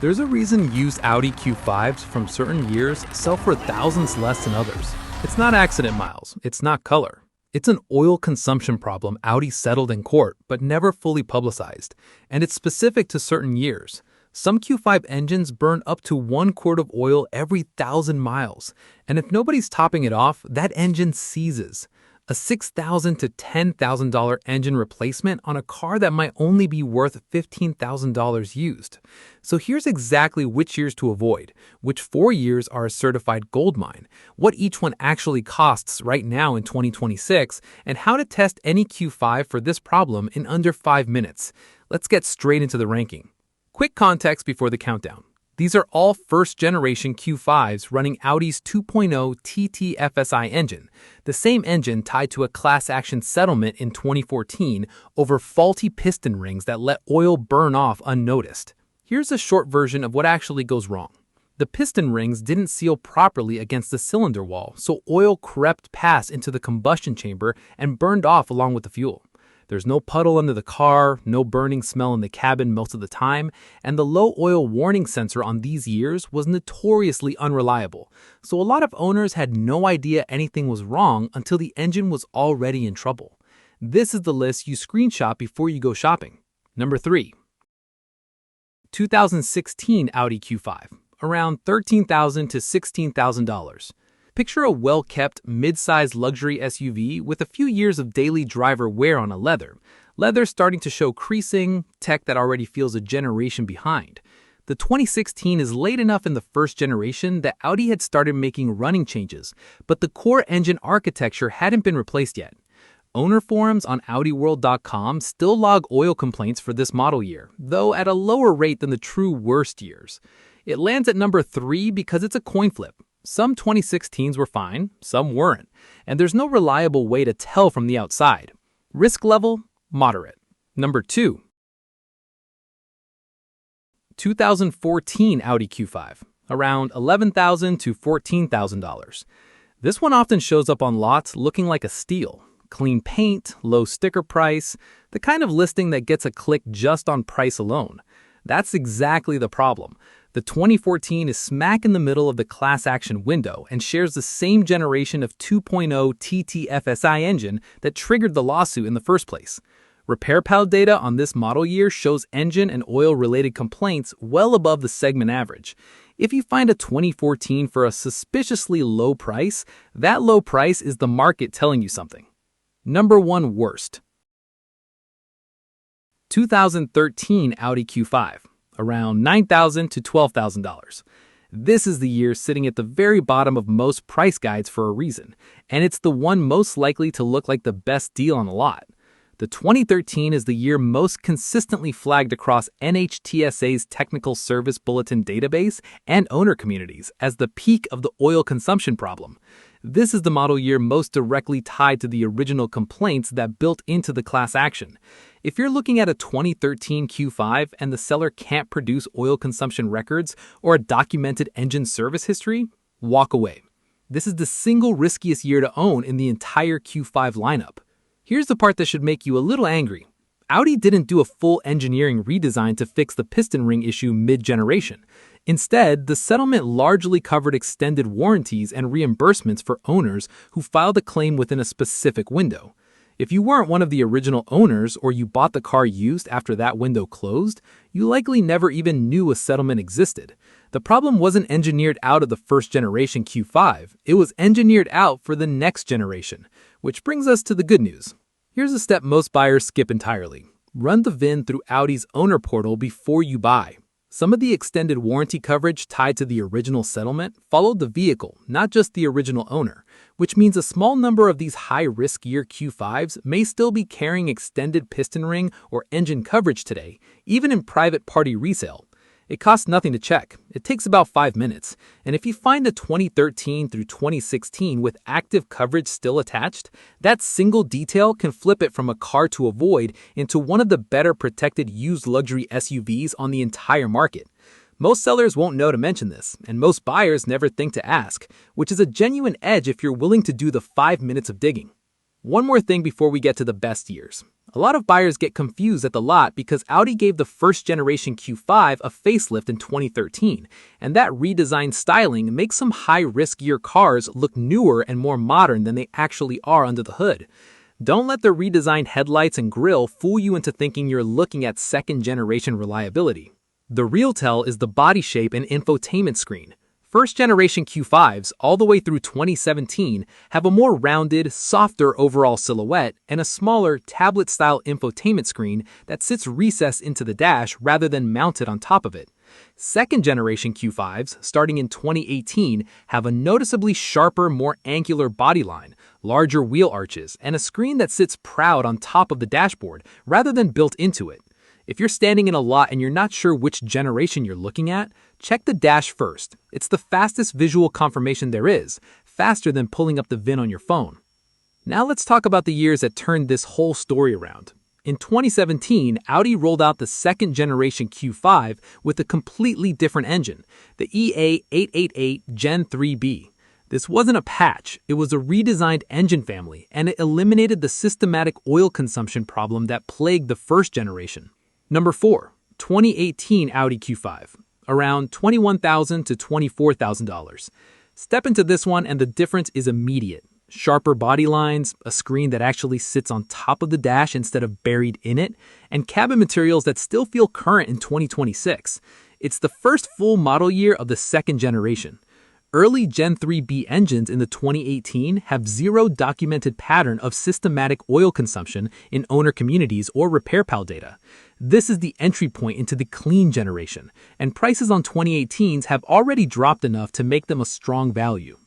There's a reason used Audi Q5s from certain years sell for thousands less than others. It's not accident miles, it's not color. It's an oil consumption problem Audi settled in court but never fully publicized, and it's specific to certain years. Some Q5 engines burn up to 1 quart of oil every 1,000 miles, and if nobody's topping it off, that engine seizes. A $6,000 to $10,000 engine replacement on a car that might only be worth $15,000 used. So here's exactly which years to avoid, which 4 years are a certified gold mine, what each one actually costs right now in 2026, and how to test any Q5 for this problem in under 5 minutes. Let's get straight into the ranking. Quick context before the countdown. These are all first-generation Q5s running Audi's 2.0 TT engine, the same engine tied to a class action settlement in 2014 over faulty piston rings that let oil burn off unnoticed. Here's a short version of what actually goes wrong. The piston rings didn't seal properly against the cylinder wall, so oil crept past into the combustion chamber and burned off along with the fuel. There's no puddle under the car, no burning smell in the cabin most of the time, and the low oil warning sensor on these years was notoriously unreliable, so a lot of owners had no idea anything was wrong until the engine was already in trouble. This is the list you screenshot before you go shopping. Number 3. 2016 Audi Q5, around $13,000 to $16,000. Picture a well-kept, mid-sized luxury SUV with a few years of daily driver wear on a leather. Leather starting to show creasing, tech that already feels a generation behind. The 2016 is late enough in the first generation that Audi had started making running changes, but the core engine architecture hadn't been replaced yet. Owner forums on AudiWorld.com still log oil complaints for this model year, though at a lower rate than the true worst years. It lands at number 3 because it's a coin flip. Some 2016s were fine, some weren't, and there's no reliable way to tell from the outside. Risk level, moderate. Number 2. 2014 Audi Q5, around $11,000 to $14,000. This one often shows up on lots looking like a steal. Clean paint, low sticker price, the kind of listing that gets a click just on price alone. That's exactly the problem. The 2014 is smack in the middle of the class action window and shares the same generation of 2.0 TT engine that triggered the lawsuit in the first place. RepairPal data on this model year shows engine and oil-related complaints well above the segment average. If you find a 2014 for a suspiciously low price, that low price is the market telling you something. Number 1 worst. 2013 Audi Q5. Around $9,000 to $12,000. This is the year sitting at the very bottom of most price guides for a reason, and it's the one most likely to look like the best deal on the lot. The 2013 is the year most consistently flagged across NHTSA's Technical Service Bulletin database and owner communities as the peak of the oil consumption problem. This is the model year most directly tied to the original complaints that built into the class action. If you're looking at a 2013 Q5 and the seller can't produce oil consumption records or a documented engine service history, walk away. This is the single riskiest year to own in the entire Q5 lineup. Here's the part that should make you a little angry. Audi didn't do a full engineering redesign to fix the piston ring issue mid-generation. Instead, the settlement largely covered extended warranties and reimbursements for owners who filed a claim within a specific window. If you weren't one of the original owners or you bought the car used after that window closed, you likely never even knew a settlement existed. The problem wasn't engineered out of the first generation Q5, it was engineered out for the next generation. Which brings us to the good news. Here's a step most buyers skip entirely. Run the VIN through Audi's owner portal before you buy. Some of the extended warranty coverage tied to the original settlement followed the vehicle, not just the original owner, which means a small number of these high-risk year Q5s may still be carrying extended piston ring or engine coverage today, even in private party resale. It costs nothing to check. It takes about 5 minutes. And if you find the 2013 through 2016 with active coverage still attached, that single detail can flip it from a car to avoid into one of the better protected used luxury SUVs on the entire market. Most sellers won't know to mention this, and most buyers never think to ask, which is a genuine edge if you're willing to do the 5 minutes of digging. One more thing before we get to the best years. A lot of buyers get confused at the lot because Audi gave the first generation Q5 a facelift in 2013, and that redesigned styling makes some high-risk year cars look newer and more modern than they actually are under the hood. Don't let the redesigned headlights and grille fool you into thinking you're looking at second-generation reliability. The real tell is the body shape and infotainment screen. First-generation Q5s, all the way through 2017, have a more rounded, softer overall silhouette and a smaller, tablet-style infotainment screen that sits recessed into the dash rather than mounted on top of it. Second-generation Q5s, starting in 2018, have a noticeably sharper, more angular bodyline, larger wheel arches, and a screen that sits proud on top of the dashboard rather than built into it. If you're standing in a lot and you're not sure which generation you're looking at, check the dash first. It's the fastest visual confirmation there is, faster than pulling up the VIN on your phone. Now let's talk about the years that turned this whole story around. In 2017, Audi rolled out the second generation Q5 with a completely different engine, the EA888 Gen 3B. This wasn't a patch, it was a redesigned engine family, and it eliminated the systematic oil consumption problem that plagued the first generation. Number 4. 2018 Audi Q5, around $21,000 to $24,000. Step into this one and the difference is immediate. Sharper body lines, a screen that actually sits on top of the dash instead of buried in it, and cabin materials that still feel current in 2026. It's the first full model year of the second generation. Early Gen 3B engines in the 2018 have zero documented pattern of systematic oil consumption in owner communities or repair pal data. This is the entry point into the clean generation, and prices on 2018s have already dropped enough to make them a strong value.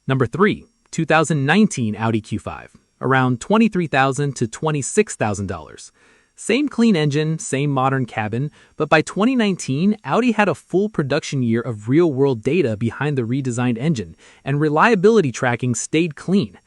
Number 3. 2019 Audi Q5, around $23,000 to $26,000. Same clean engine, same modern cabin, but by 2019, Audi had a full production year of real-world data behind the redesigned engine, and reliability tracking stayed clean.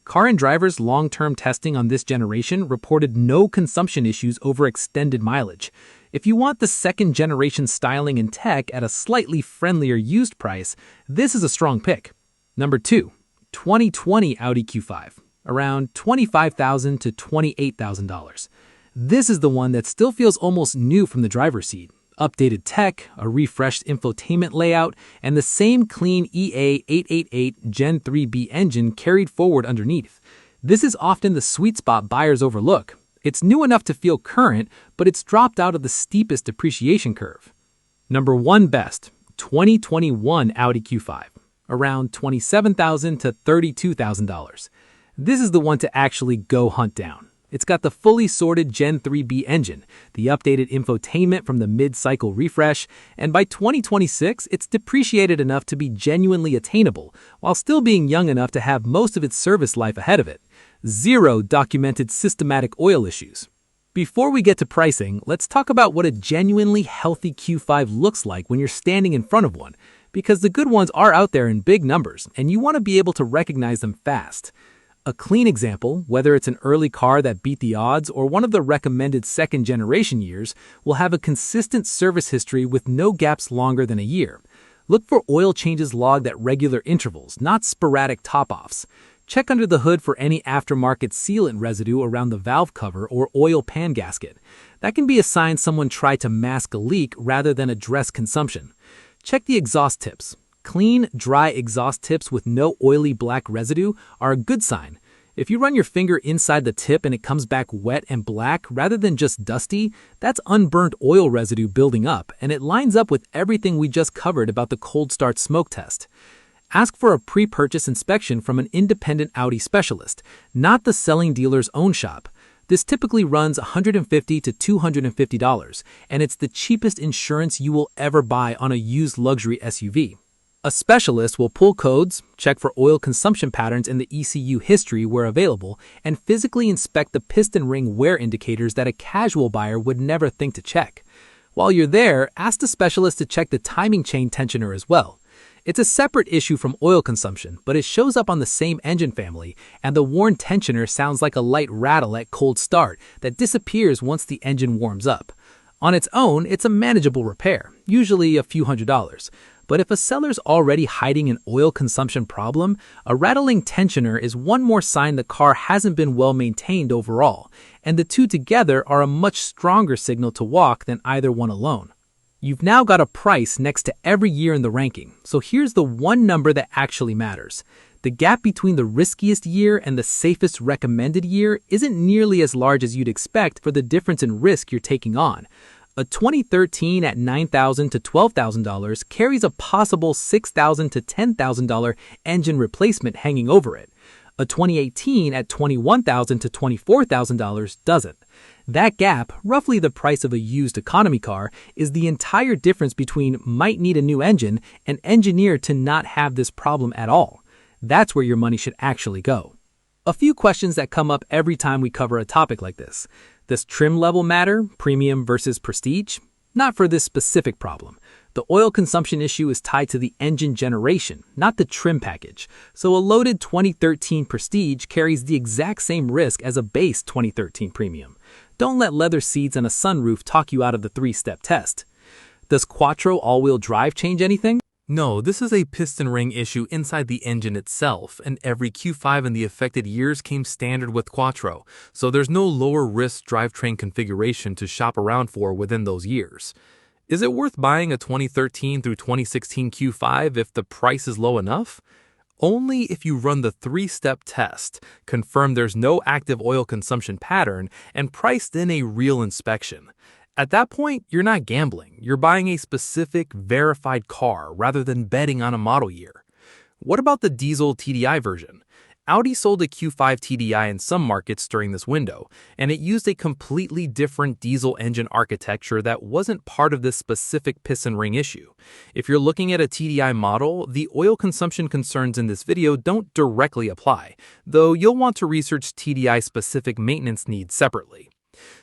Car and Driver's long-term testing on this generation reported no consumption issues over extended mileage. If you want the second-generation styling and tech at a slightly friendlier used price, this is a strong pick. Number 2. 2020 Audi Q5, around $25,000 to $28,000. This is the one that still feels almost new from the driver's seat. Updated tech, a refreshed infotainment layout, and the same clean EA888 Gen 3B engine carried forward underneath. This is often the sweet spot buyers overlook. It's new enough to feel current, but it's dropped out of the steepest depreciation curve. Number 1 best, 2021 Audi Q5, around $27,000 to $32,000. This is the one to actually go hunt down. It's got the fully sorted Gen 3B engine, the updated infotainment from the mid-cycle refresh, and by 2026, it's depreciated enough to be genuinely attainable, while still being young enough to have most of its service life ahead of it. Zero documented systematic oil issues. Before we get to pricing, let's talk about what a genuinely healthy Q5 looks like when you're standing in front of one, because the good ones are out there in big numbers, and you want to be able to recognize them fast. A clean example, whether it's an early car that beat the odds or one of the recommended second-generation years, will have a consistent service history with no gaps longer than a year. Look for oil changes logged at regular intervals, not sporadic top-offs. Check under the hood for any aftermarket sealant residue around the valve cover or oil pan gasket. That can be a sign someone tried to mask a leak rather than address consumption. Check the exhaust tips. Clean, dry exhaust tips with no oily black residue are a good sign. If you run your finger inside the tip and it comes back wet and black rather than just dusty, that's unburnt oil residue building up, and it lines up with everything we just covered about the cold start smoke test. Ask for a pre-purchase inspection from an independent Audi specialist, not the selling dealer's own shop. This typically runs $150 to $250, and it's the cheapest insurance you will ever buy on a used luxury SUV. A specialist will pull codes, check for oil consumption patterns in the ECU history where available, and physically inspect the piston ring wear indicators that a casual buyer would never think to check. While you're there, ask the specialist to check the timing chain tensioner as well. It's a separate issue from oil consumption, but it shows up on the same engine family, and the worn tensioner sounds like a light rattle at cold start that disappears once the engine warms up. On its own, it's a manageable repair, usually a few $100s. But if a seller's already hiding an oil consumption problem, a rattling tensioner is one more sign the car hasn't been well maintained overall, and the two together are a much stronger signal to walk than either one alone. You've now got a price next to every year in the ranking, so here's the one number that actually matters. The gap between the riskiest year and the safest recommended year isn't nearly as large as you'd expect for the difference in risk you're taking on. A 2013 at $9,000 to $12,000 carries a possible $6,000 to $10,000 engine replacement hanging over it. A 2018 at $21,000 to $24,000 doesn't. That gap, roughly the price of a used economy car, is the entire difference between might need a new engine and engineered to not have this problem at all. That's where your money should actually go. A few questions that come up every time we cover a topic like this. Does trim level matter, premium versus prestige? Not for this specific problem. The oil consumption issue is tied to the engine generation, not the trim package. So a loaded 2013 Prestige carries the exact same risk as a base 2013 Premium. Don't let leather seats and a sunroof talk you out of the three-step test. Does Quattro all-wheel drive change anything? No, this is a piston ring issue inside the engine itself, and every Q5 in the affected years came standard with Quattro, so there's no lower risk drivetrain configuration to shop around for within those years. Is it worth buying a 2013 through 2016 Q5 if the price is low enough? Only if you run the three-step test, confirm there's no active oil consumption pattern, and priced in a real inspection. At that point, you're not gambling. You're buying a specific, verified car rather than betting on a model year. What about the diesel TDI version? Audi sold a Q5 TDI in some markets during this window, and it used a completely different diesel engine architecture that wasn't part of this specific piston ring issue. If you're looking at a TDI model, the oil consumption concerns in this video don't directly apply, though you'll want to research TDI-specific maintenance needs separately.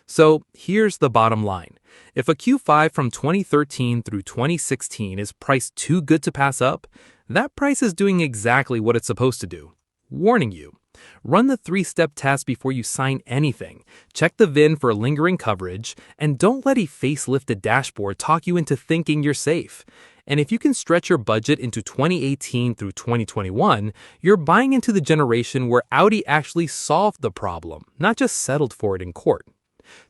So here's the bottom line. If a Q5 from 2013 through 2016 is priced too good to pass up, that price is doing exactly what it's supposed to do. Warning you. Run the three-step test before you sign anything. Check the VIN for lingering coverage, and don't let a facelifted dashboard talk you into thinking you're safe. And if you can stretch your budget into 2018 through 2021, you're buying into the generation where Audi actually solved the problem, not just settled for it in court.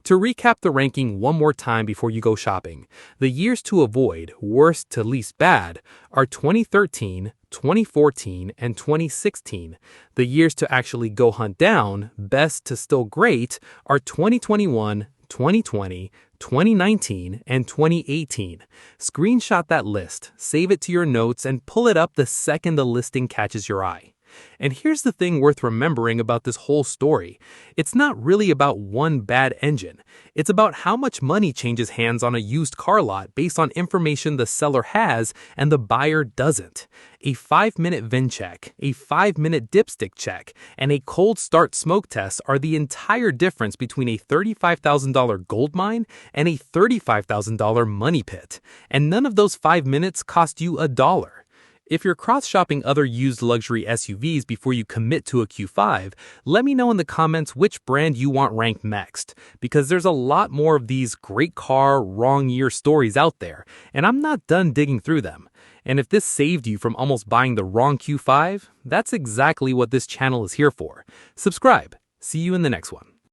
To recap the ranking one more time before you go shopping, the years to avoid, worst to least bad, are 2013, 2014, and 2016. The years to actually go hunt down, best to still great, are 2021, 2020, 2019, and 2018. Screenshot that list, save it to your notes, and pull it up the second the listing catches your eye. And here's the thing worth remembering about this whole story. It's not really about one bad engine. It's about how much money changes hands on a used car lot based on information the seller has and the buyer doesn't. A 5-minute VIN check, a 5-minute dipstick check, and a cold start smoke test are the entire difference between a $35,000 gold mine and a $35,000 money pit. And none of those 5 minutes cost you $1. If you're cross-shopping other used luxury SUVs before you commit to a Q5, let me know in the comments which brand you want ranked next, because there's a lot more of these great car, wrong year stories out there, and I'm not done digging through them. And if this saved you from almost buying the wrong Q5, that's exactly what this channel is here for. Subscribe. See you in the next one.